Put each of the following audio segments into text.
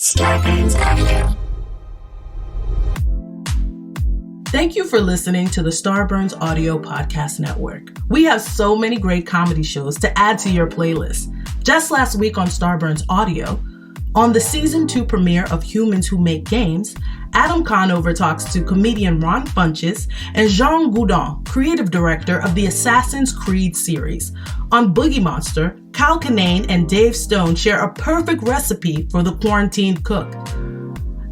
Starburns Audio. Thank you for listening to the Starburns Audio Podcast Network. We have so many great comedy shows to add to your playlist. Just last week on Starburns Audio, on the Season 2 premiere of Humans Who Make Games, Adam Conover talks to comedian Ron Funches and Jean Goudon, creative director of the Assassin's Creed series. On Boogie Monster, Kyle Kinane and Dave Stone share a perfect recipe for the quarantined cook.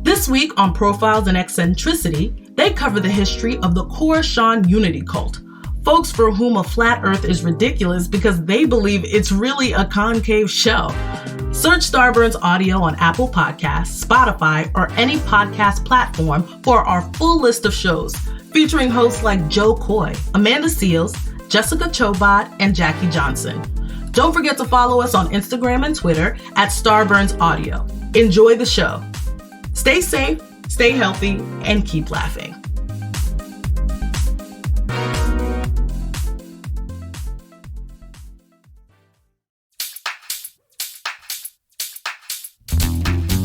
This week on Profiles and Eccentricity, they cover the history of the Khorasan Unity cult, folks for whom a flat earth is ridiculous because they believe it's really a concave shell. Search Starburns Audio on Apple Podcasts, Spotify, or any podcast platform for our full list of shows, featuring hosts like Joe Coy, Amanda Seals, Jessica Chobot, and Jackie Johnson. Don't forget to follow us on Instagram and Twitter at Starburns Audio. Enjoy the show. Stay safe, stay healthy, and keep laughing.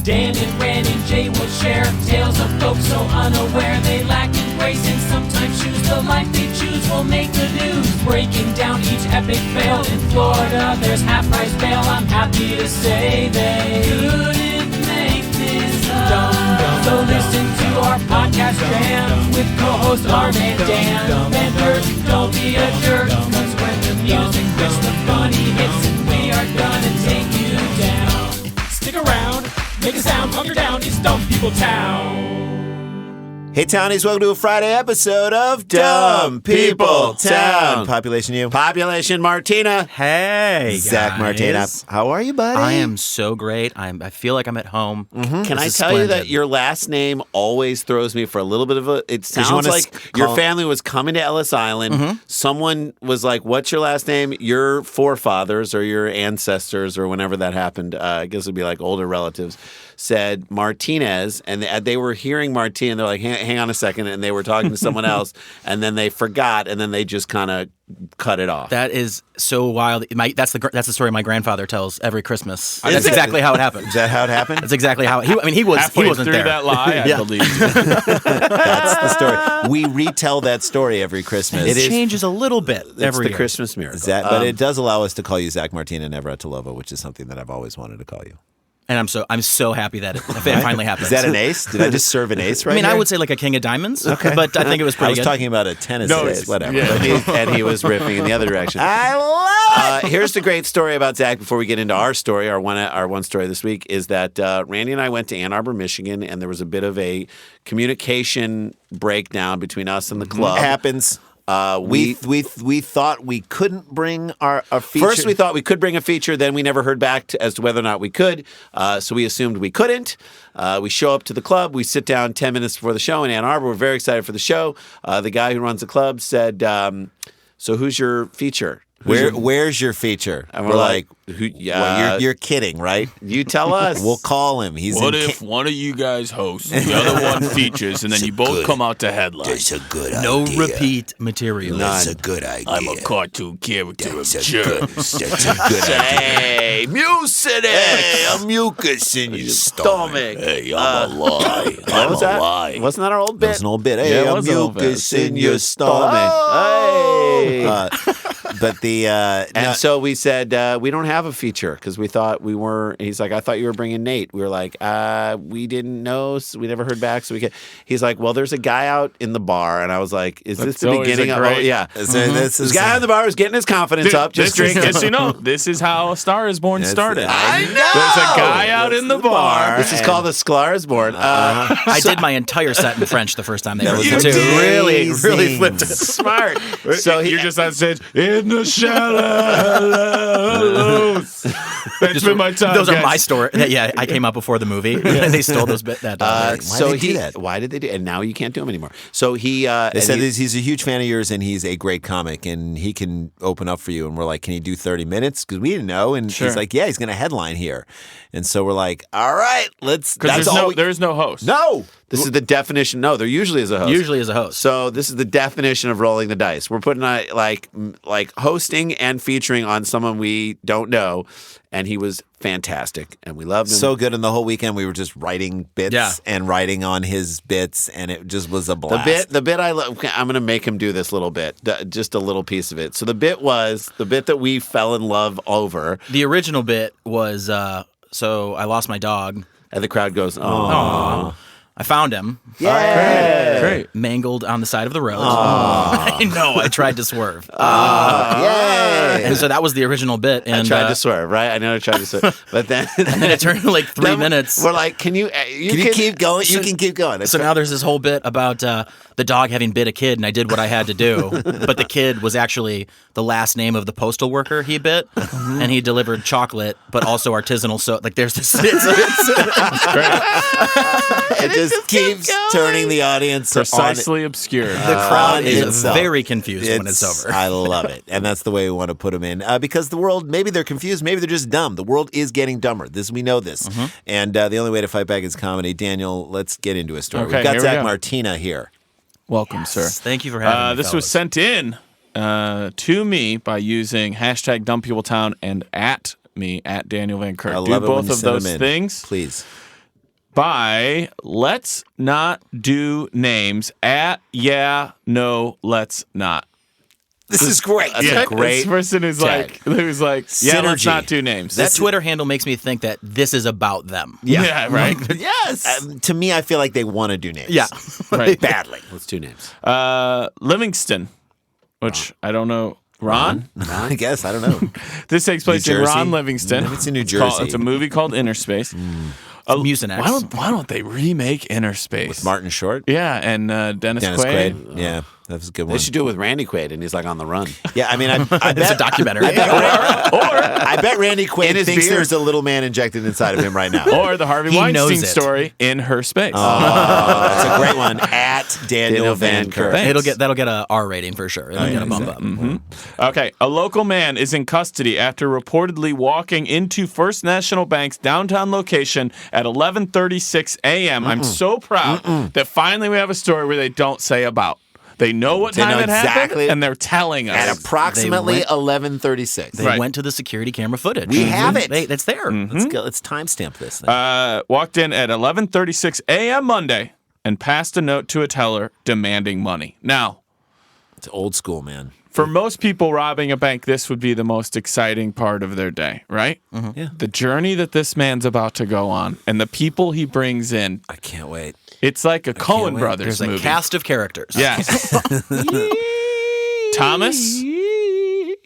Dan and Ren and Jay will share tales of folks so unaware they lack in grace and sometimes choose the life they choose will make the news. Breaking down each epic fail in Florida, there's half-price bail. I'm happy to say they couldn't make this up. So listen to our podcast jam with co-hosts Arm and Dan. Benders, don't be a jerk, cause when the music hits the funny hits and we are gonna take you down. Stick around. Make a sound, hunker down, it's Dumb People Town. Hey, Townies, welcome to a Friday episode of Dumb People Town. Population you. Population Martina. Hey, Zach Martina. How are you, buddy? I am so great. I feel like I'm at home. Can I tell you that your last name always throws me for a little bit of a... It sounds like your family was coming to Ellis Island. Someone was like, what's your last name? Your forefathers or your ancestors or whenever that happened, I guess it would be like older relatives, said Martinez, and they were hearing Martina, and they're like, hang on a second, and they were talking to someone else, and then they forgot, and then they just kind of cut it off. That is so wild. That's the story my grandfather tells every Christmas. That's exactly how it happened. Is that how it happened? That's exactly how he wasn't through there. That lie, I believe. That's the story. We retell that story every Christmas. It changes a little bit every year. Christmas miracle. But it does allow us to call you Zach Martina Navratilova, which is something that I've always wanted to call you. And I'm so happy that it finally happened. Is that an ace? Did I just serve an ace right I mean, here? I would say like a king of diamonds, but I think it was pretty good. I was talking about a tennis ace, whatever. Yeah. And he was riffing in the other direction. I love it! Here's the great story about Zach before we get into our story. Our one story this week is that Randy and I went to Ann Arbor, Michigan, and there was a bit of a communication breakdown between us and the club. It happens. We thought we couldn't bring our feature. First, we thought we could bring a feature. Then we never heard back as to whether or not we could. So we assumed we couldn't. We show up to the club. We sit down 10 minutes before the show in Ann Arbor. We're very excited for the show. The guy who runs the club said, so who's your feature? Where's your feature? And we're like, who? Well, you're kidding, right? You tell us. We'll call him. What if one of you guys hosts, the other one features, and then you both come out to headline? That's a good No idea. repeat material. That's a good idea. I'm a cartoon character of That's a germs. That's a good idea. Hey, mucus! Hey, a mucus in your stomach. Hey, I'm a lie. I'm was a that? lie. Wasn't that our old bit? That's an old bit. Hey, Yeah, it a was an old bit. mucus in your stomach. Hey. But the And so we said, we don't have a feature because we thought we were, he's like, I thought you were bringing Nate. We were like, we didn't know. So we never heard back. So we could, he's like, well, there's a guy out in the bar. And I was like, is this the beginning of, yeah. This guy in the bar was getting his confidence up. Just this drinking. is, you know, this is how A Star Is Born started. I know. There's a guy out in the bar. This is called The Sklar is Born. I did my entire set in French the first time they were was too. amazing. Really flipped it. Smart. So You're just on stage, in the shallows. That's been my time. Those are guys. my story. Yeah, I came out before the movie. They stole those bit. That. so did they do that? Why did they do? And now you can't do them anymore. So he. They said he's a huge fan of yours and he's a great comic and he can open up for you. And we're like, can he do 30 minutes? Because we didn't know. And he's like, yeah, he's going to headline here. And so we're like, all right, let's. Because there is no host. No. This is the definition. No, there usually is a host. Usually is a host. So this is the definition of rolling the dice. We're putting like hosting and featuring on someone we don't know, and he was fantastic, and we loved him. So good. And the whole weekend we were just writing bits and writing on his bits, and it just was a blast. The bit I love. I'm going to make him do this little bit, just a little piece of it. So the bit that we fell in love over. The original bit was so I lost my dog, and the crowd goes, "Oh." I found him. Yeah. Great. Mangled on the side of the road. I know. I tried to swerve. Yay. And so that was the original bit. And I tried to swerve, right? I know I tried to swerve. But then and then it turned to like 3 minutes. We're like, can you keep going? You can keep going. So now there's this whole bit about the dog having bit a kid, and I did what I had to do. But the kid was actually the last name of the postal worker he bit, and he delivered chocolate, but also artisanal. So like there's this. It just keeps turning the audience precisely obscure. The crowd is very confused when it's over. I love it. And that's the way we want to put them in. Because the world, maybe they're confused, maybe they're just dumb. The world is getting dumber. We know this. And the only way to fight back is comedy. Daniel, let's get into a story. Okay, We've got Zach go. Martina here. Welcome, sir. Thank you for having me. This was sent in to me by using hashtag DumbPeopleTown and at me, at Daniel Van Kirk. I love Do it when both you of send those them in. things. Please. By Let's Not Do Names at Yeah, No, Let's Not. This is great. That's a great This person who's like, yeah, let's Synergy. not do names. This Twitter handle makes me think that this is about them. Yeah, right. Yes. To me, I feel like they want to do names. Yeah. Right. Badly. Let's do names. Livingston, which I don't know. Ron? I guess. I don't know. This takes place in Ron Livingston. Livingston, New It's Jersey. it's a movie called Inner Space. Mucinex. Why don't they remake Inner Space? With Martin Short? Yeah, and Dennis Quaid. Yeah, that was a good one. They should do it with Randy Quaid, and he's like on the run. Yeah, I mean, I bet It's a documentary. I bet Randy Quaid In his thinks beard. there's a little man injected inside of him right now. Or the Harvey He Weinstein knows it. story in Her Space. That's a great one. At Daniel Van Kirk. Thanks. That'll get a R rating for sure. It'll get a bump up. Okay, a local man is in custody after reportedly walking into First National Bank's downtown location at 11:36 a.m. I'm so proud that finally we have a story where they don't say about. They know what time know it happened, exactly and they're telling us. At approximately They 11:36. They went to the security camera footage. We have it. It's there. Let's go. Let's timestamp this thing. Walked in at 11:36 a.m. Monday and passed a note to a teller demanding money. Now, It's old school, man. for most people robbing a bank, this would be the most exciting part of their day, right? Yeah. The journey that this man's about to go on and the people he brings in, I can't wait. it's like a Coen wait. Brothers There's movie. a cast of characters. Yes. Thomas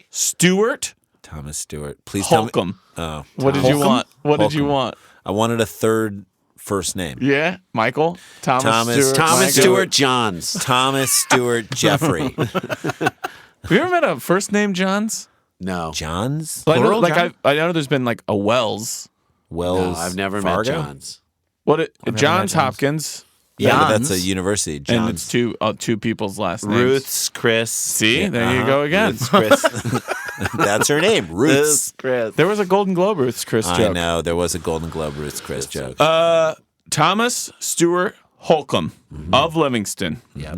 Stewart Thomas Stewart. Please tell me. Holcomb. Oh, What did you Holcomb? want? What did you Holcomb. want? I wanted a third first name. Yeah, Michael? Thomas Thomas Michael? Stewart Johns. Thomas Stewart Jeffrey. Have you ever met a first name Johns? No. Johns? Well, I know, Plural, John? I know there's been like a Wells. Wells. No, I've never Fargo? met Johns. Johns Hopkins. Yeah, but Johns. that's a university. And Johns. it's two people's last names. Ruth's Chris. See, there you go again. Ruth's Chris. That's her name. Ruth's. Chris. There was a Golden Globe Ruth's Chris I joke. know. There was a Golden Globe Ruth's Chris joke. Thomas Stewart Holcomb of Livingston. yeah.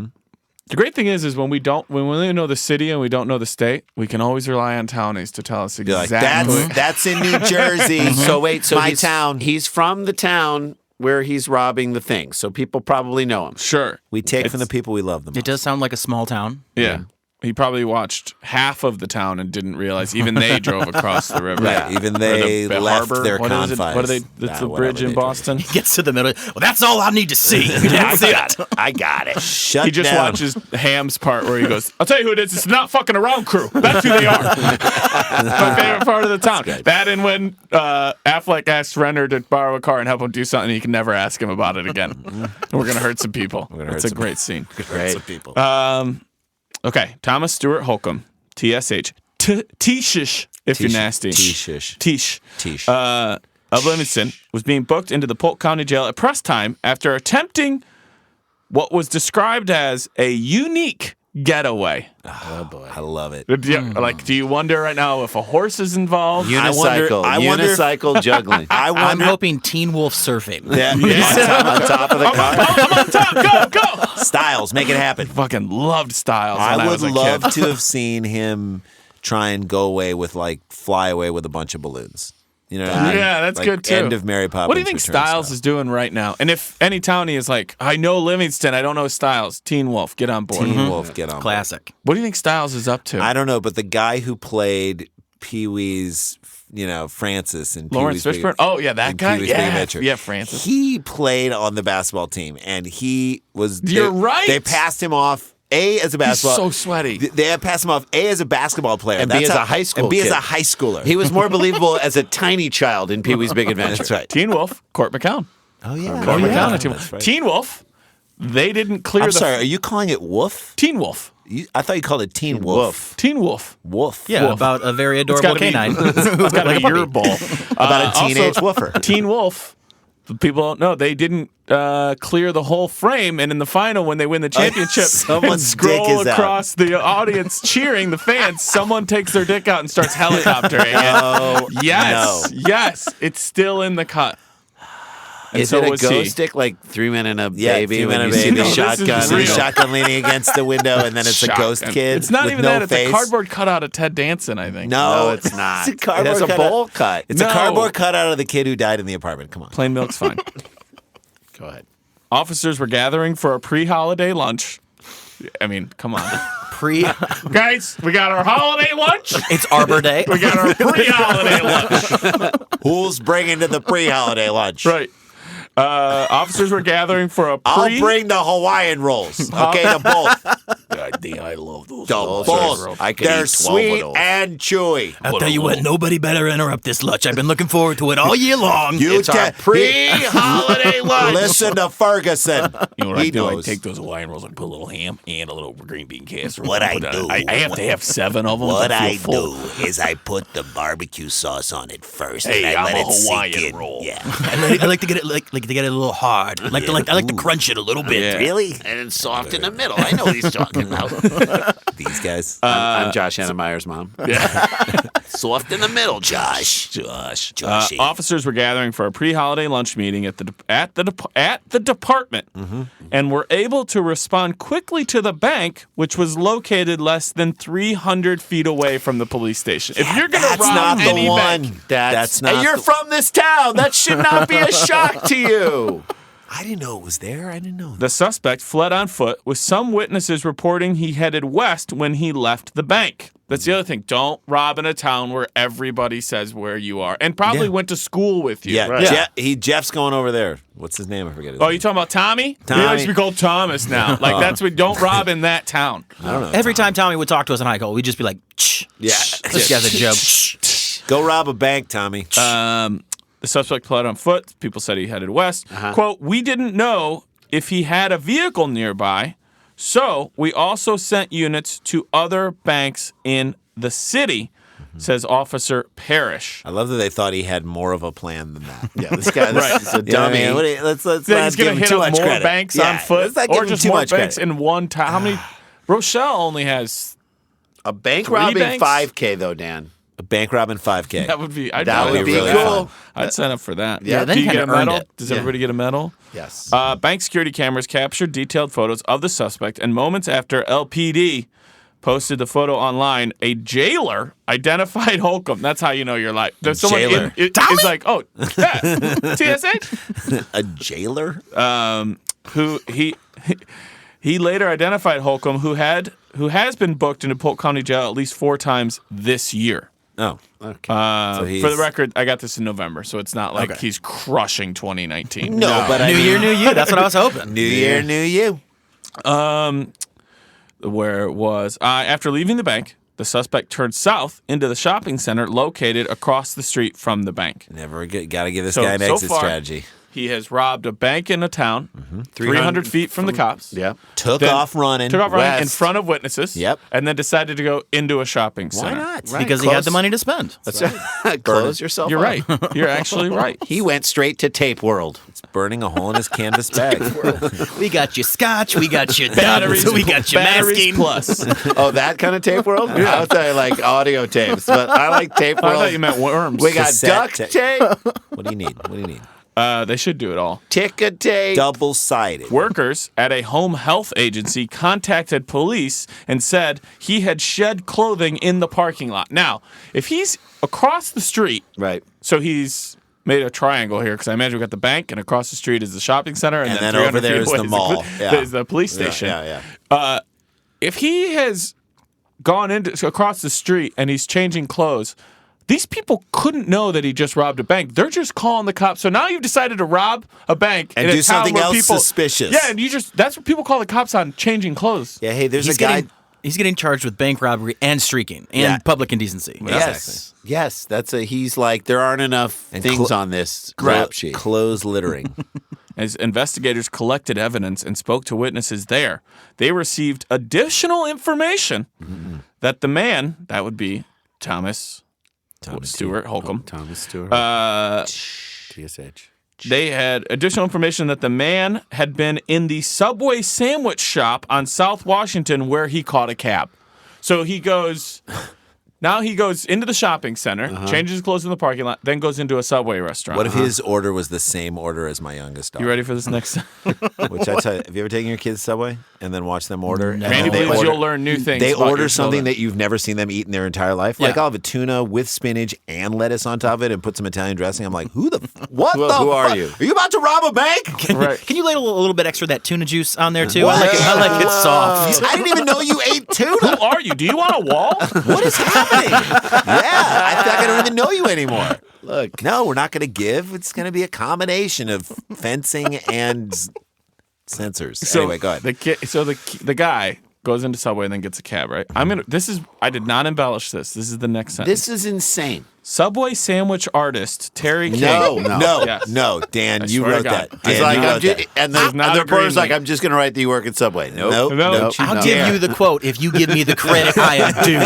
The great thing is when we only know the city and we don't know the state, we can always rely on townies to tell us Be like, exactly. that's in New Jersey. So wait, so my he's, town. He's from the town where he's robbing the thing, so people probably know him. Sure. We take from the people we love them. It does sound like a small town. Yeah. He probably watched half of the town and didn't realize even they drove across the river. Right. Even they the left harbor. their What is it? confines. What are they? It's the whatever bridge they in do. Boston. Gets to the middle. Well, that's all I need to see. I got it. I got it. Shut He just down. watches Ham's part where he goes, I'll tell you who it is. It's not fucking around crew. That's who they are. My favorite part of the town. That and when Affleck asks Renner to borrow a car and help him do something, he can never ask him about it again. We're going to hurt some people. It's a great scene. Great. Some people. Okay, Thomas Stewart Holcomb, TSH. T-shish, if you're nasty. T-shish. Tish. Tish. Of Livingston was being booked into the Polk County Jail at press time after attempting what was described as a unique getaway. Oh boy, I love it. Do you wonder right now if a horse is involved? Unicycle. I wonder if- Unicycle juggling. I'm hoping Teen Wolf surfing. Yeah. on top of the car. I'm on top. Go. Styles, make it happen. Fucking loved Styles. I when would was a love kid. to have seen him try and go away with fly away with a bunch of balloons. You know what I mean? Yeah, that's good too. End of Mary Poppins. What do you think Returns Styles is doing right now? And if any townie is like, I know Livingston, I don't know Styles. Teen Wolf, get on board. Teen Wolf, get on. Classic. What do you think Styles is up to? I don't know, but the guy who played Pee Wee's, Francis and Lawrence Fishburne. Oh yeah, that guy. Yeah, Francis. He played on the basketball team, and he was. You're right. They passed him off. As a basketball, he's so sweaty. They had passed him off as a basketball player, and B as a high school, and B kid. as a high schooler. He was more believable as a tiny child in Pee Wee's Big Adventure. That's right. Teen Wolf, Court McCown. Oh yeah, Court McCown. That's Teen Wolf. right. Teen Wolf. They didn't clear. I'm sorry. Are you calling it Wolf? Teen Wolf. I thought you called it Teen Wolf. Teen Wolf. Wolf. Yeah, Wolf. about a very adorable canine. It's got to be your ball. About a teenage woofer. Teen Wolf. People don't know. They didn't clear the whole frame, and in the final, when they win the championship, someone's and dick scroll is out. across the audience cheering, the fans, someone takes their dick out and starts helicoptering. Oh, yes, it's still in the cut. And Is so it a was ghost he. stick like 3 Men and a Yeah, Baby 3 when Men you and a see Baby. the No, this is shotgun? real. The shotgun leaning against the window, and then it's a ghost Shotgun. kid. It's not with even no that. It's face. a cardboard cutout of Ted Danson, I think. No, it's not. It's a cardboard It has a cutout. bowl cut. It's No. a cardboard cutout of the kid who died in the apartment. Come on. Plain milk's fine. Go ahead. Officers were gathering for a pre-holiday lunch. I mean, come on. Guys, we got our holiday lunch. It's Arbor Day. We got our pre-holiday lunch. Who's bringing to the pre-holiday lunch? Right. Officers were gathering for a I'll bring the Hawaiian rolls. Okay, the both. I love those. The both. I could They're eat 12 sweet of those. and chewy. I'll tell you what, nobody better interrupt this lunch. I've been looking forward to it all year long. It's our pre-holiday lunch. Listen to Ferguson. You know what He I do? I knows. take those Hawaiian rolls and put a little ham and a little green bean casserole. What I Put do- I have to have 7 of them. What to feel I full. do is I put the barbecue sauce on it first, Hey, and I I'm let a it Hawaiian sink in. roll. Yeah. I like to get it like to get it a little hard. I like to crunch it a little bit. Yeah. Really? And it's soft in the middle. I know what he's talking about. These guys. I'm Josh Hannemeyer's mom. Soft in the middle, Josh. Joshy. Officers were gathering for a pre-holiday lunch meeting at the department, and were able to respond quickly to the bank, which was located less than 300 feet away from the police station. If you're going to That's rob not the any one. bank, That's not. And you're the- from this town. That should not be a shock to you. I didn't know it was there. I didn't know. the suspect fled on foot, with some witnesses reporting he headed west when he left the bank. That's the other thing. Don't rob in a town where everybody says where you are, and probably Yeah. went to school with you. Yeah, Right. Jeff's going over there. What's his name? I forget his Oh, name. you talking about Tommy? Tommy. He likes to be called Thomas now. Like that's what. Don't rob in that town. I don't know. Every time Tommy would talk to us in high school, we'd just be like, "Shh, Yeah. this guy's a joke." Go rob a bank, Tommy. The suspect fled on foot. People said he headed west. Quote, we didn't know if he had a vehicle nearby, so we also sent units to other banks in the city, says Officer Parrish. I love that they thought he had more of a plan than that. Yeah, this guy Right. is a dummy. Let's That not he's give going him to hit too up much more credit. banks Yeah, on foot, let's not give or him just too more much banks credit. in one town. How many? Rochelle only has. A bank 3 robbing banks? 5K though, Dan. A bank robbing 5K. That would be. That would be really cool. fun. I'd sign up for that. Yeah, then Do he you get a kinda earned medal? it. Does Yeah. everybody get a medal? Yes. Bank security cameras captured detailed photos of the suspect, and moments after LPD posted the photo online, a jailer identified Holcomb. That's how you know you're like. There's someone Jailer. is like, oh, yeah, TSH. A jailer? Who he later identified Holcomb, who has been booked into Polk County Jail at least 4 times this year. Oh. Okay. So he's- For the record, I got this in November, so it's not like he's crushing 2019. No, but I New mean, year, new you. That's what I was hoping. New year, new you. Where it was after leaving the bank, the suspect turned south into the shopping center located across the street from the bank. Never got to give this So- guy an so exit far- strategy. He has robbed a bank in a town, 300 feet from the cops. Yeah. Took Then off running. Took off running in west. front of witnesses. Yep. And then decided to go into a shopping Why center. not? Because he had the money to spend. That's right. Close yourself You're up. right. You're actually right. He went straight to Tape World. It's burning a hole in his canvas bag. We got your scotch. We got your Batteries, we got your batteries masking. plus. Oh, that kind of Tape World? I would say like audio tapes, but I like Tape I World. thought you meant worms. We got Cassette duct tape. What do you need? What do you need? They should do it all. Ticker tape. Double-sided. Workers at a home health agency contacted police and said he had shed clothing in the parking lot. Now, if he's across the street, Right. so he's made a triangle here because I imagine we got the bank and across the street is the shopping center and then 300 over there feet is away the mall. Yeah. is the police station. Yeah. If he has gone across the street and he's changing clothes, these people couldn't know that he just robbed a bank. They're just calling the cops. So now you've decided to rob a bank and in do a town something where else people, suspicious. Yeah, and that's what people call the cops on, changing clothes. Yeah, hey, there's He's a guy. He's getting charged with bank robbery and streaking and public indecency. Yes. Yes, he's like, there aren't enough things on this rap sheet. Clothes littering. As investigators collected evidence and spoke to witnesses there, they received additional information that the man, that would be Thomas Stewart Holcomb. Thomas Stewart. TSH. They had additional information that the man had been in the Subway sandwich shop on South Washington where he caught a cab. So he goes into the shopping center, changes his clothes in the parking lot, then goes into a Subway restaurant. What if his order was the same order as my youngest daughter? You ready for this next? Which I tell you, have you ever taken your kids Subway and then watched them order? No. Randy They believes order- you'll learn new things. They about order your something children. that you've never seen them eat in their entire life. Like Yeah. I'll have a tuna with spinach and lettuce on top of it and put some Italian dressing. I'm like, who Well, who are you? Are you about to rob a bank? Right. Can you ladle a little bit extra of that tuna juice on there too? What? I like it soft. I didn't even know you ate Who tuna. are you? Do you want a wall? What is happening? Yeah, I feel like I don't even know you anymore. Look, no, we're not going to give. It's going to be a combination of fencing and sensors. Anyway, go ahead. The guy goes into Subway and then gets a cab, right? I did not embellish this. This is the next sentence. This is insane. Subway sandwich artist Terry King. No. No, Dan, you swear to wrote God. that. He's Dan, like, you wrote that. and There's the not a reporter's green like, light. I'm just going to write that you work at Subway. Nope. No. I'll give you the quote if you give me the credit I am due.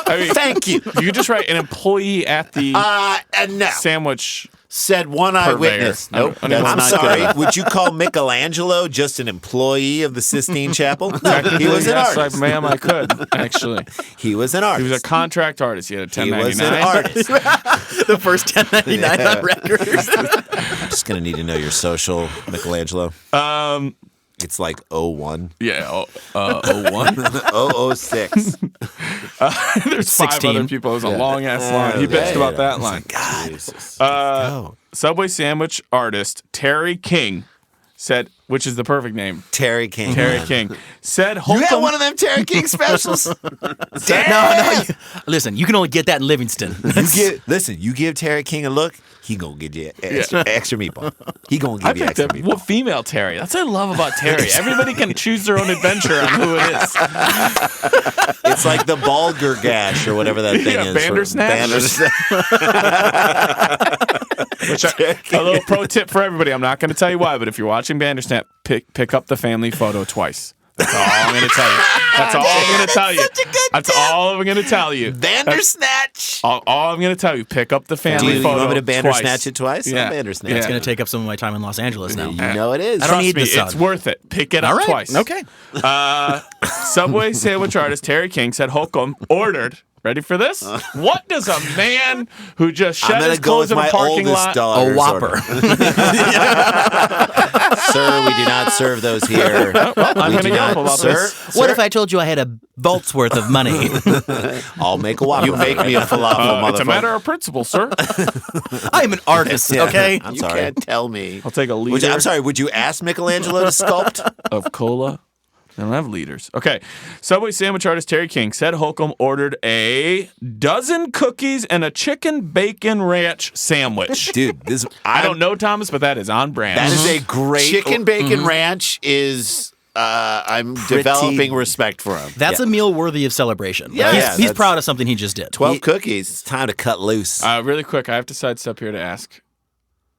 I mean, Thank you. you could just write an employee at the And no. sandwich. Said one eyewitness. Purveyor. Nope. I don't- That's I'm not sorry. good. Would you call Michelangelo just an employee of the Sistine Chapel? No, he was an Yes, artist. ma'am, I could actually. He was an He artist. was a contract artist. He had a He 1099. was an artist. The first 1099 on record. I'm just gonna need to know your social, Michelangelo. It's like 01. Yeah, 01. 006. There's 16. 5 other people. It was a long ass line. He bitched about that line. Oh, Subway sandwich artist Terry King said, which is the perfect name, Terry King. Terry King, said You Holcomb. had one of them Terry King specials? No. Listen, you can only get that in Livingston. You give Terry King a look, he gonna give you extra meatball. He gonna I give you picked extra up meatball. female Terry. That's what I love about Terry. Everybody can choose their own adventure on who it is. It's like the Balgergash or whatever that thing is. Bandersnatch? A little pro tip for everybody. I'm not going to tell you why, but if you're watching Bandersnatch, pick up the family photo twice. That's all I'm going to tell you. That's all I'm going to tell you. That's all I'm going to tell you. Bandersnatch. All I'm going to tell you. Pick up the family Do you photo want me to twice. Bandersnatch it twice? Yeah. I'll Bandersnatch. It's Yeah. going to take up some of my time in Los Angeles now. You know it is. I don't Trust need me, the sun. it's worth it. Pick it up All right. twice. Okay. Subway sandwich artist Terry King said Holcomb ordered. Ready for this? What does a man who just I'm shed gonna his go clothes with in a my parking oldest lot? daughter's A Whopper. order. Sir, we do not serve those here. I'm We going to do go not, about sir. this. What if I told you I had a vault's worth of money? I'll make a Whopper. You make me a falafel, motherfucker. It's a matter of principle, sir. I am an artist, okay? I'm You sorry. can't tell me. I'll take a liter I'm sorry. Would you ask Michelangelo to sculpt? of cola. They don't have liters. Okay. Subway sandwich artist Terry King said Holcomb ordered a dozen cookies and a chicken bacon ranch sandwich. Dude, I don't know, Thomas, but that is on brand. That is a great Chicken bacon ranch is. I'm developing respect for him. That's a meal worthy of celebration. Yeah, he's, yeah, he's that's- proud of something he just did. 12 cookies. It's time to cut loose. Really quick, I have to sidestep here to ask,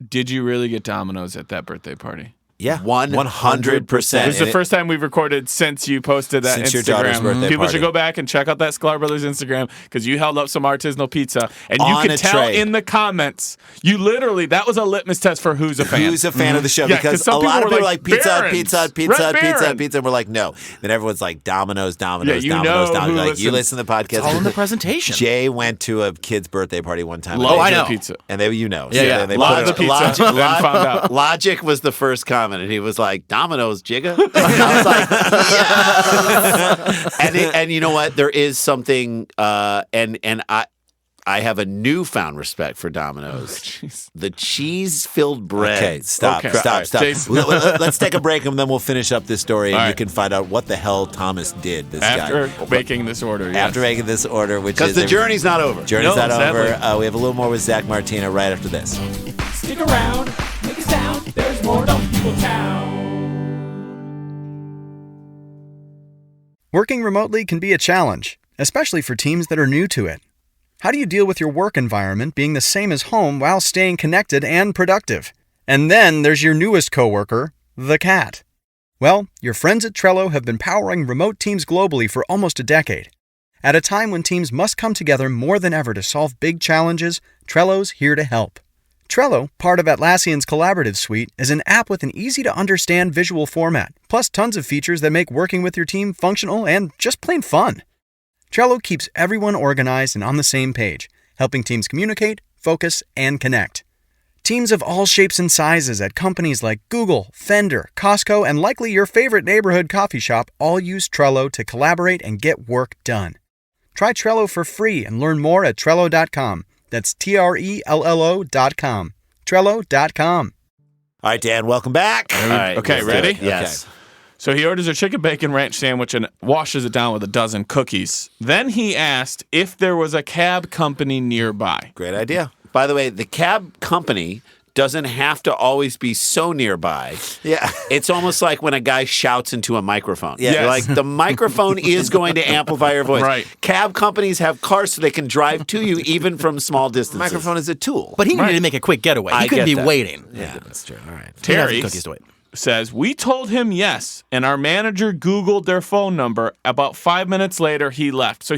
did you really get Domino's at that birthday party? Yeah, 100%. It was the first time we've recorded since you posted that Since Instagram. your daughter's birthday People party. should go back and check out that Sklar Brothers Instagram because you held up some artisanal pizza. And you On could a tell tray. in the comments, that was a litmus test for who's a fan. Who's a fan of the show? Yeah, because 'cause some a lot of people people were are like, like Pizza Hut, Barron's, Pizza Hut, Pizza Red Hut, Pizza Hut, Baron. Pizza Hut, and we're like, no. Then everyone's like, Domino's, Domino's, Yeah, you Domino's, know Domino's. who Like, you listens. listen to the podcast. All in the presentation. Jay went to a kid's birthday party one time. Loves I their know. pizza. And they, you know. Yeah, yeah. They Loves put the it- pizza. And then found out. Logic was the first comment, and he was like, Domino's, Jigga? And I was like, yes. And you know what? There is something, and I have a newfound respect for Domino's. The cheese-filled bread. Okay, stop. Okay. All right, Jason. Let's take a break and then we'll finish up this story and All you right. can find out what the hell Thomas did, this After guy. making this order, yes. After making this order, which Because is... the journey's not over. Journey's No, not over. sadly. We have a little more with Zach Martina right after this. Stick around, make a sound. There's more to People Town. Working remotely can be a challenge, especially for teams that are new to it. How do you deal with your work environment being the same as home while staying connected and productive? And then there's your newest coworker, the cat. Well, your friends at Trello have been powering remote teams globally for almost a decade. At a time when teams must come together more than ever to solve big challenges, Trello's here to help. Trello, part of Atlassian's collaborative suite, is an app with an easy-to-understand visual format, plus tons of features that make working with your team functional and just plain fun. Trello keeps everyone organized and on the same page, helping teams communicate, focus, and connect. Teams of all shapes and sizes at companies like Google, Fender, Costco, and likely your favorite neighborhood coffee shop all use Trello to collaborate and get work done. Try Trello for free and learn more at Trello.com. That's Trello.com. Trello.com. All right, Dan, welcome back. All right, Okay, let's do ready? it. Yes. So he orders a chicken bacon ranch sandwich and washes it down with a dozen cookies. Then he asked if there was a cab company nearby. Great idea. By the way, the cab company doesn't have to always be so nearby. Yeah. It's almost like when a guy shouts into a microphone. Yeah. You're like, the microphone is going to amplify your voice. Right. Cab companies have cars so they can drive to you even from small distances. Microphone is a tool. But he needed to make a quick getaway. He I couldn't get be that. waiting. Yeah, that's true. All right. He had some Terry cookies to wait. says, we told him yes, and our manager Googled their phone number. About 5 minutes later, he left. So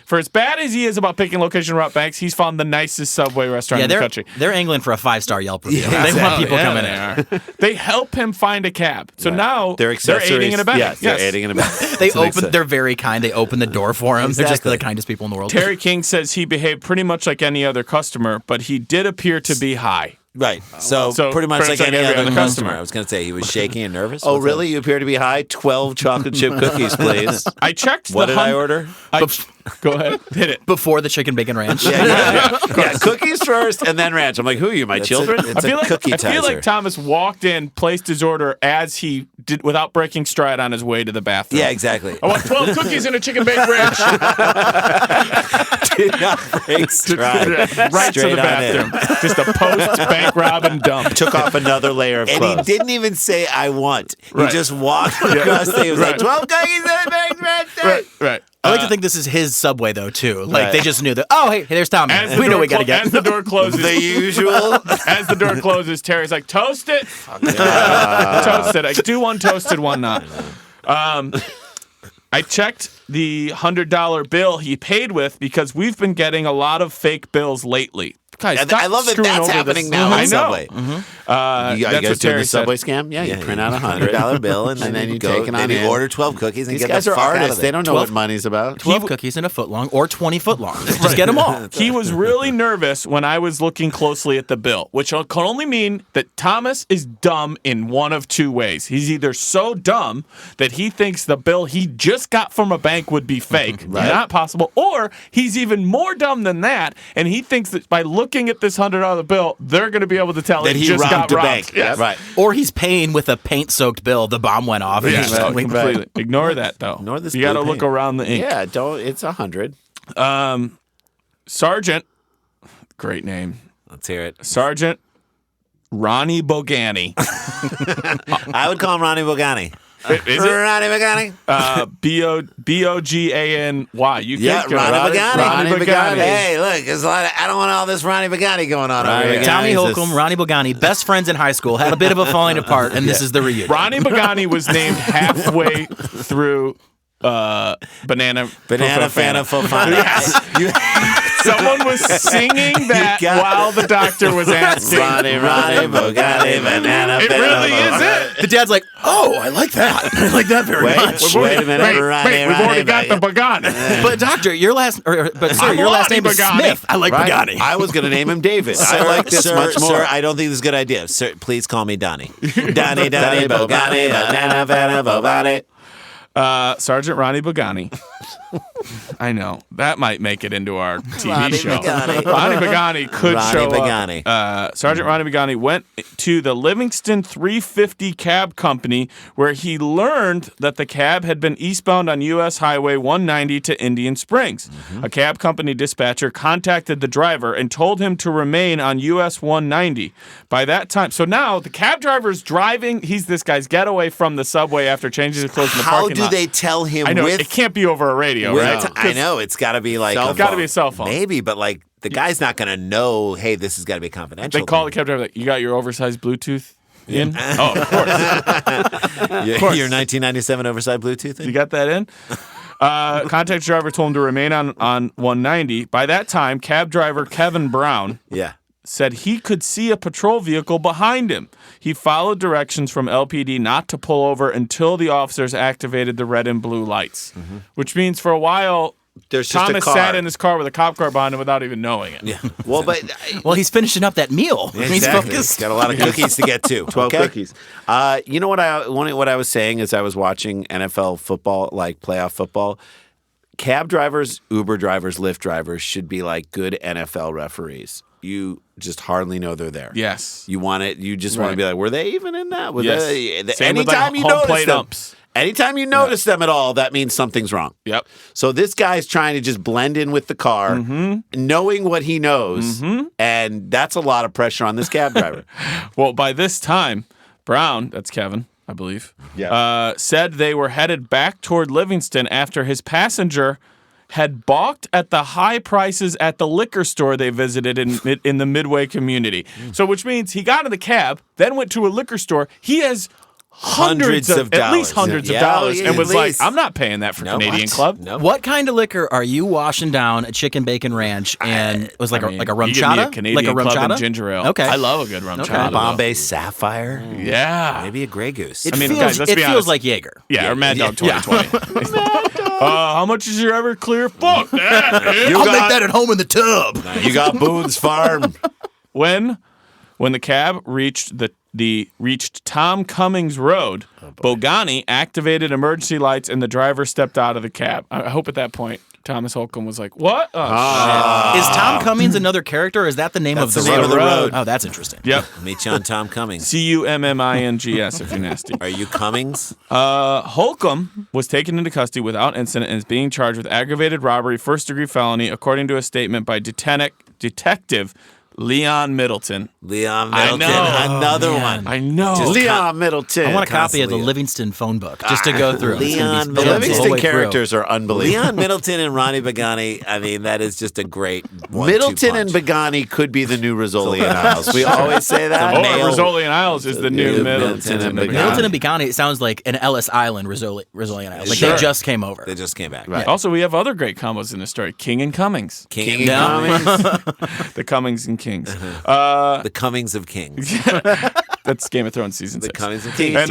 for as bad as he is about picking location route banks, he's found the nicest Subway restaurant Yeah, in the country. they're angling for a 5-star Yelp review. They want people coming in. They help him find a cab. So now They're accessories. aiding and abetting. Yes, they're aiding and abetting. They're very kind. They open the door for him. They're just the kindest people in the world. Terry King says he behaved pretty much like any other customer, but he did appear to be high. Right. So pretty much like any every other other customer. customer. I was going to say he was shaky and nervous. Oh, What's really? You appear to be high. 12 chocolate chip cookies, please. I checked What the did I order? Go ahead. Hit it. Before the chicken bacon ranch. Yeah, cookies first and then ranch. I'm like, who are you, my children? It's a cookie I feel tizer. like Thomas walked in, placed his order as he did without breaking stride on his way to the bathroom. Yeah, exactly. I want 12 cookies and a chicken bacon ranch. Did not break stride. Right Straight to the on bathroom. Just a post-bank robbing dump. Took off another layer of And clothes. he didn't even say, I want. Right. He just walked across the He was like, 12 cookies and a bacon ranch. Right. I like to think this is his Subway, though, too. Like, Right. they just knew that, oh, hey, there's Tommy. As the We know door we got to get. As the door closes. The usual. As the door closes, Terry's like, toast it. Toast it. I do one toasted, one not. I checked the $100 bill he paid with because we've been getting a lot of fake bills lately. Guys, And stop I love that screwing that's over happening this. now I on know. Subway. You That's guys what doing Terry the said. Subway scam? Yeah, you print out a $100 bill and then you go, take it on then you in. order 12 cookies and These get guys the are fuck out artists. of They it. don't know what money's about. 12 cookies in a foot long or 20 foot long. Just get them all. He was really nervous when I was looking closely at the bill, which can only mean that Thomas is dumb in one of two ways. He's either so dumb that he thinks the bill he just got from a bank would be fake, not possible, or he's even more dumb than that, and he thinks that by looking at this $100 bill, they're going to be able to tell That he he just got robbed a robbed. bank. Yes. Right. Or he's paying with a paint-soaked bill. The bomb went off. Yeah, He's just like, completely. Ignore that, though. Ignore this You got to blue look paint. around the ink. Yeah, don't. It's 100. Sergeant, great name. Let's hear it. Sergeant Ronnie Bogani. I would call him Ronnie Bogani. Is it? Ronnie Pagani. Bogany. You Yeah, can't Ronnie Pagani. Ronnie Pagani. Hey, look, there's a lot I don't want all this Ronnie Pagani going on over here. Tommy Holcomb, Ronnie Pagani, best friends in high school, had a bit of a falling apart, and this is the reunion. Ronnie Pagani was named halfway through Banana Fana Fofana. Yes. Someone was singing that while the doctor was asking. Ronnie Pagani, Banana It really is it. The dad's like, oh, I like that. I like that very much. Wait a minute. Wait, we've already got the Pagani. But doctor, your last name is Smith. I like Pagani. I was going to name him David. I like this much more. Sir, I don't think this is a good idea. Sir, please call me Donnie. Donnie, Pagani, Banana Fana Fofana. Sergeant Ronnie Pagani. I know. That might make it into our TV show. Ronnie Pagani could show up. Sergeant Ronnie Pagani went to the Livingston 350 Cab Company, where he learned that the cab had been eastbound on U.S. Highway 190 to Indian Springs. A cab company dispatcher contacted the driver and told him to remain on U.S. 190. By that time, so now the cab driver's driving. He's this guy's getaway from the subway after changing his clothes in the parking lot. How do they tell him? I know, it can't be over a radio, right? I know, it's got to be like it's got to be a cell phone. Maybe, but like the guy's not going to know, hey, this has got to be confidential. They call the cab driver like, you got your oversized Bluetooth in? Oh, of course. Your 1997 oversized Bluetooth in? You got that in? Contact driver told him to remain on 190. By that time, cab driver Kevin Brown said he could see a patrol vehicle behind him. He followed directions from LPD not to pull over until the officers activated the red and blue lights, which means for a while, Thomas sat in his car with a cop car behind him without even knowing it. Yeah. Well, he's finishing up that meal. Exactly. He's focused. Got a lot of cookies to get to. 12 cookies. You know what I was saying as I was watching NFL football, like playoff football? Cab drivers, Uber drivers, Lyft drivers should be like good NFL referees. You just hardly know they're there. Yes. You want it. You just want to be like, were they even in that? Yes. Anytime you notice them. Anytime you notice them at all, that means something's wrong. Yep. So this guy's trying to just blend in with the car, knowing what he knows, and that's a lot of pressure on this cab driver. Well, by this time, Brown, that's Kevin, I believe, said they were headed back toward Livingston after his passenger had balked at the high prices at the liquor store they visited in the Midway community. So which means he got in the cab, then went to a liquor store. He has hundreds of dollars. At least hundreds of dollars, and was like, I'm not paying that for Canadian Club. No. What kind of liquor are you washing down at Chicken Bacon Ranch? And it was like a rum chata? Like a rum chata? And ginger ale. Okay. I love a good rum chata. Bombay Sapphire. Yeah. Maybe a Grey Goose. It feels like Jaeger. Yeah, or Mad Dog 2020. How much is your Everclear? Fuck that. I'll make that at home in the tub. You got Boone's Farm. When the cab reached reached Tom Cummings Road, Bogany activated emergency lights and the driver stepped out of the cab. I hope at that point Thomas Holcomb was like, "What? Oh, shit." Is Tom Cummings another character? Or is that the name of the road? Oh, that's interesting. Yep. Meet you on Tom Cummings. Cummings if you're nasty. Are you Cummings? Holcomb was taken into custody without incident and is being charged with aggravated robbery, first-degree felony, according to a statement by Detective Leon Middleton. Another one. I know. Leon Middleton. I want a copy of the Livingston phone book just to go through. The Livingston characters are unbelievable. Leon Middleton and Ronnie Pagani, I mean, that is just a great one. Middleton and Pagani could be the new Rizzoli and Isles. We always say that. Rizzoli and Isles is the new Middleton and Pagani. Middleton and Pagani, it sound like an Ellis Island Rizzoli and Isles. Like they just came over. They just came back. Right. Also, we have other great combos in this story. King and Cummings. King and Cummings. The Cummings and Kings. The Cummings of Kings. That's Game of Thrones season 6. The Cummings of Kings.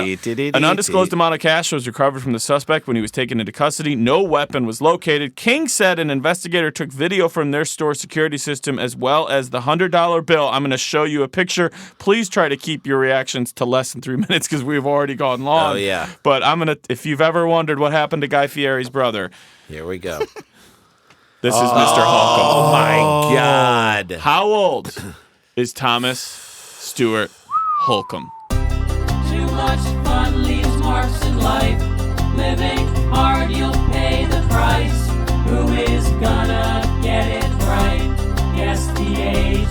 An undisclosed amount of cash was recovered from the suspect when he was taken into custody. No weapon was located. King said an investigator took video from their store security system as well as the $100 bill. I'm going to show you a picture. Please try to keep your reactions to less than 3 minutes because we've already gone long. Oh, yeah. But if you've ever wondered what happened to Guy Fieri's brother. Here we go. This is Mr. Holcomb. Oh, my God. How old is Thomas Stewart Holcomb? Too much fun leaves marks in life. Living hard, you'll pay the price. Who is gonna get it right? Guess the age.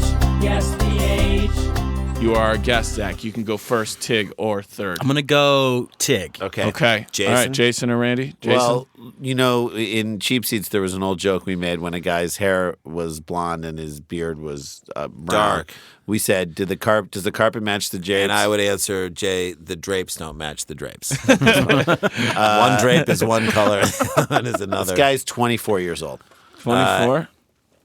You are our guest, Zach. You can go first, Tig, or third. I'm gonna go Tig. Okay. Jason? All right, Jason or Randy? Jason? Well, in Cheap Seats, there was an old joke we made when a guy's hair was blonde and his beard was brown. Dark. We said, does the carpet match the drapes? And I would answer, Jay, the drapes don't match the drapes. One drape is one color, one is another. This guy's 24 years old. 24?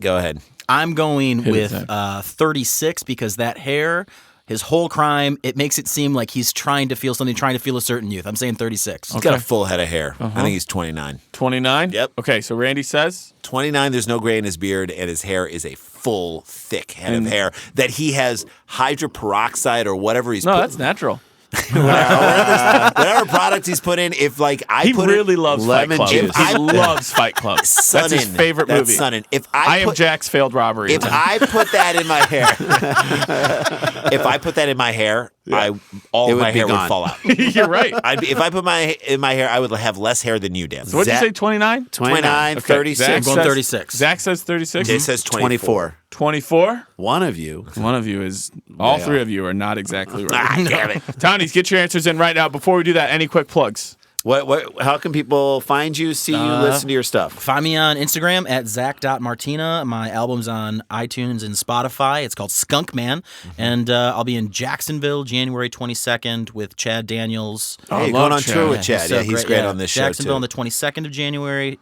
Go ahead. I'm going with it, 36 because that hair, his whole crime, it makes it seem like he's trying to feel something, trying to feel a certain youth. I'm saying 36. He's got a full head of hair. I think he's 29. 29? Yep. Okay, so Randy says? 29, there's no gray in his beard, and his hair is a full, thick head of hair that he has hydroperoxide or whatever he's No, put. that's natural. whatever product he's put in. If like I He put really in loves Fight lemon Club. juice. He loves Fight Club. That's his favorite movie. That's If I Am put, Jack's failed robbery. If I put that in my hair, all It of would my be hair gone. would fall out. You're right. If I put in my hair, I would have less hair than you, Dan. So what'd you say, 29? 29, 36. Zach I'm going says- 36. Zach says 36. Jay says 24. 24? One of you. One of you is, all three of you are not exactly right. Damn it. Townies, get your answers in right now. Before we do that, any quick plugs? How can people find you, see you, listen to your stuff? Find me on Instagram at Zach.Martina. My album's on iTunes and Spotify. It's called Skunk Man. And I'll be in Jacksonville January 22nd with Chad Daniels. Hey, you're love going on Chad. tour with Chad. Yeah, he's great on this show, Jacksonville too. on the 22nd of January,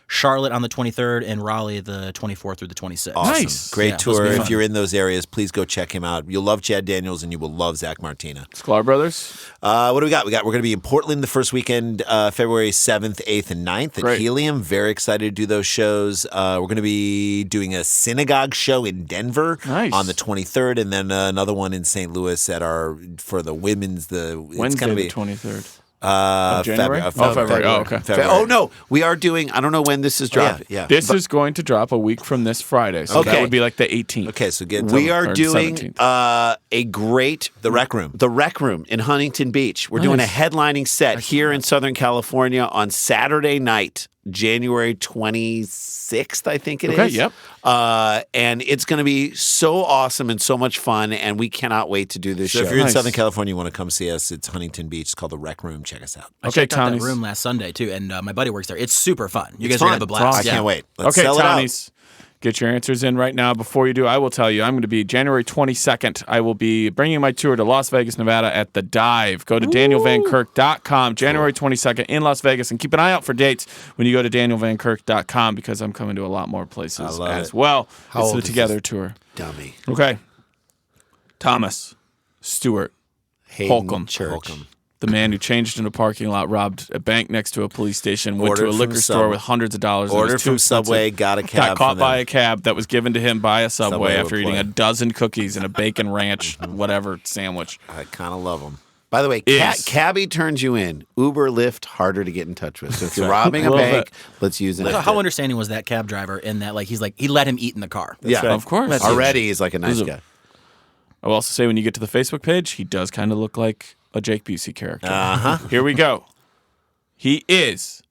Charlotte on the 23rd, and Raleigh the 24th through the 26th. Awesome. Nice. Great Yeah, those tour. will be If fun. you're in those areas, please go check him out. You'll love Chad Daniels, and you will love Zach Martina. Sklar Brothers? What do we got? We're going to be in Portland the first weekend, February 7th, 8th, and 9th at Great. Helium. Very excited to do those shows. We're going to be doing a synagogue show in Denver Nice. on the 23rd, and then another one in St. Louis for the women's. It's Wednesday gonna the be 23rd. February. January? February. Oh, okay. February. Oh, no. We are doing, I don't know when this is dropping. Yeah. This is going to drop a week from this Friday, so that Okay. would be like the 18th. Okay, so get We are Or doing 17th. a great The Rec Room. The Rec Room in Huntington Beach. We're doing a headlining set here in Southern California on Saturday night, January 26th, I think it is. Okay, yep. And it's going to be so awesome and so much fun, and we cannot wait to do this So show. if you're in Nice. Southern California, you want to come see us, it's Huntington Beach. It's called The Rec Room. Check us out. I Okay, checked out that Townies. room last Sunday, too, and my buddy works there. It's super fun. You It's guys are going fun. to have a blast. I Yeah. can't wait. Let's Okay, sell it out. Townies, get your answers in right now. Before you do, I will tell you, I'm going to be January 22nd. I will be bringing my tour to Las Vegas, Nevada at The Dive. Go to danielvankirk.com, January 22nd in Las Vegas, and keep an eye out for dates when you go to danielvankirk.com because I'm coming to a lot more places love as it. well. How It's old the is Together tour. Dummy. Okay. Thomas Stewart Hayden Holcomb. Church. Holcomb. The man who changed into a parking lot, robbed a bank next to a police station, went Ordered to a from liquor store Subway. with hundreds of dollars. and it was Ordered too from expensive. Subway, got a cab. Got caught from by them. a cab that was given to him by a Subway, Subway after would eating play. a dozen cookies and a bacon ranch, whatever sandwich. I kind of love them. By the way, Is- Cabby turns you in. Uber, Lyft, harder to get in touch with. So if you're robbing a Love bank, it. let's use it. So how understanding was that cab driver in that, like, he let him eat in the car? Yeah, Of course. Already, he's like a nice guy. I will also say when you get to the Facebook page, he does kind of look like a Jake Busey character. Uh-huh. Here we go. He is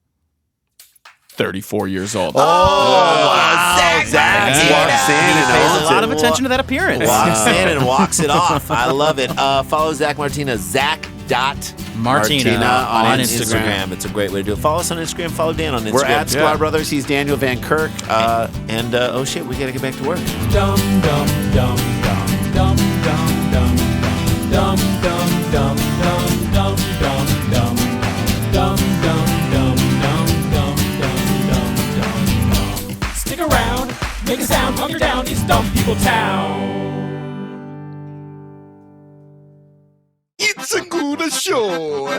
34 years old. Zach Zach walks in He and pays owns a lot it. of attention to that appearance. Walks in and walks it off. I love it. Follow Zach Martina, Martina on on Instagram. Instagram. It's a great way to do it. Follow us on Instagram. Follow Dan on Instagram. We're at Sklar Yeah. Brothers. He's Daniel Van Kirk. And oh shit, we got to get back to work. Dum dum dum dum dum dum dum dum dum dum dum dum dum dum dum dum dum dum dum. Stick around, make a sound, hunker down. It's Dumb People Town. It's a good show.